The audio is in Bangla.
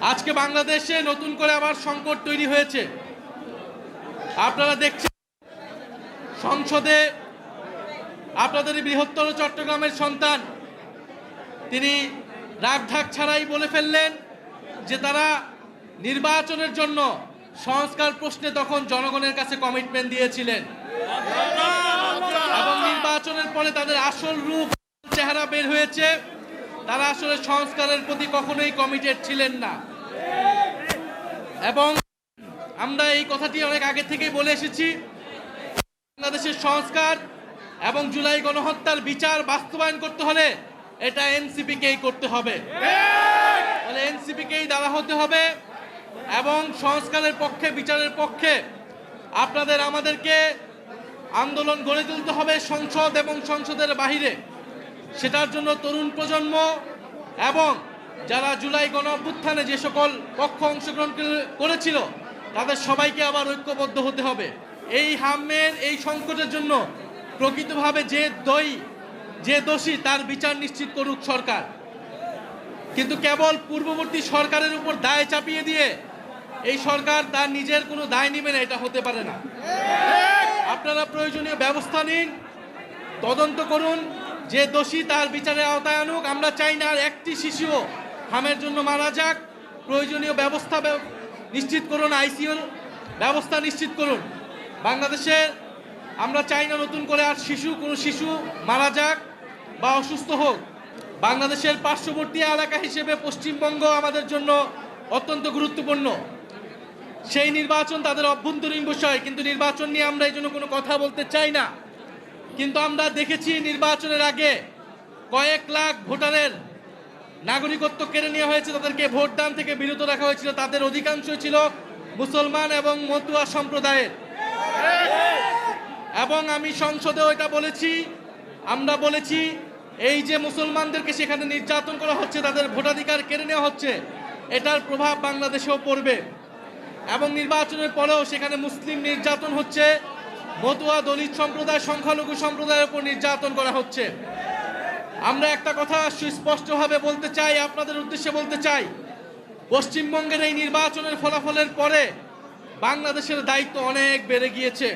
আজকে বাংলাদেশে নতুন করে আবার সংকট তৈরি হয়েছে। আপনারা দেখছেন সংসদে আপনাদের বৃহত্তর চট্টগ্রামের সন্তান তিনি রাগঢাক ছাড়াই বলে ফেললেন যে তারা নির্বাচনের জন্য সংস্কার প্রশ্নে তখন জনগণের কাছে কমিটমেন্ট দিয়েছিলেন এবং নির্বাচনের পরে তাদের আসল রূপ চেহারা বের হয়েছে। তারা আসলে সংস্কারের প্রতি কখনোই কমিটেড ছিলেন না এবং আমরা এই কথাটি অনেক আগে থেকেই বলে এসেছি। বাংলাদেশের সংস্কার এবং জুলাই গণহত্যার বিচার বাস্তবায়ন করতে হলে এটা এনসিপিকেই করতে হবে, তাহলে এনসিপিকেই দ্বারা হতে হবে এবং সংস্কারের পক্ষে বিচারের পক্ষে আপনাদের আমাদেরকে আন্দোলন গড়ে তুলতে হবে সংসদ এবং সংসদের বাহিরে। সেটার জন্য তরুণ প্রজন্ম এবং যারা জুলাই গণঅভ্যুত্থানে যে সকল পক্ষ অংশগ্রহণ করেছিল তাদের সবাইকে আবার ঐক্যবদ্ধ হতে হবে। এই হামের এই সংকটের জন্য প্রকৃতভাবে যে দোষী তার বিচার নিশ্চিত করুক সরকার, কিন্তু কেবল পূর্ববর্তী সরকারের উপর দায় চাপিয়ে দিয়ে এই সরকার তার নিজের কোনো দায় নেবে না, এটা হতে পারে না। আপনারা প্রয়োজনীয় ব্যবস্থা নিন, তদন্ত করুন, যে দোষী তার বিচারের আওতায় আনুক। আমরা চাই না আর একটি শিশুও হামের জন্য মারা যাক। প্রয়োজনীয় ব্যবস্থা নিশ্চিত করুন, আইসিইউর ব্যবস্থা নিশ্চিত করুন। বাংলাদেশে আমরা চাই না নতুন করে আর কোনো শিশু মারা যাক বা অসুস্থ হোক। বাংলাদেশের পার্শ্ববর্তী এলাকা হিসেবে পশ্চিমবঙ্গ আমাদের জন্য অত্যন্ত গুরুত্বপূর্ণ। সেই নির্বাচন তাদের অভ্যন্তরীণ বিষয়, কিন্তু নির্বাচন নিয়ে আমরা এই জন্য কোনো কথা বলতে চাই না। কিন্তু আমরা দেখেছি নির্বাচনের আগে কয়েক লাখ ভোটারের নাগরিকত্ব কেড়ে নেওয়া হয়েছে, তাদেরকে ভোটদান থেকে বিরত রাখা হয়েছিল। তাদের অধিকাংশই ছিল মুসলমান এবং মতুয়া সম্প্রদায়ের। এবং আমি সংসদেও এটা বলেছি, আমরা বলেছি এই যে মুসলমানদেরকে সেখানে নির্যাতন করা হচ্ছে, তাদের ভোটাধিকার কেড়ে নেওয়া হচ্ছে, এটার প্রভাব বাংলাদেশেও পড়বে। এবং নির্বাচনের পরেও সেখানে মুসলিম নির্যাতন হচ্ছে, মতুয়া দলিত সম্প্রদায় সংখ্যালঘু সম্প্রদায়ের উপর নির্যাতন করা হচ্ছে। আমরা একটা কথা সুস্পষ্টভাবে বলতে চাই, আপনাদের উদ্দেশ্যে বলতে চাই, পশ্চিমবঙ্গের এই নির্বাচনের ফলাফলের পরে বাংলাদেশের দায়িত্ব অনেক বেড়ে গিয়েছে।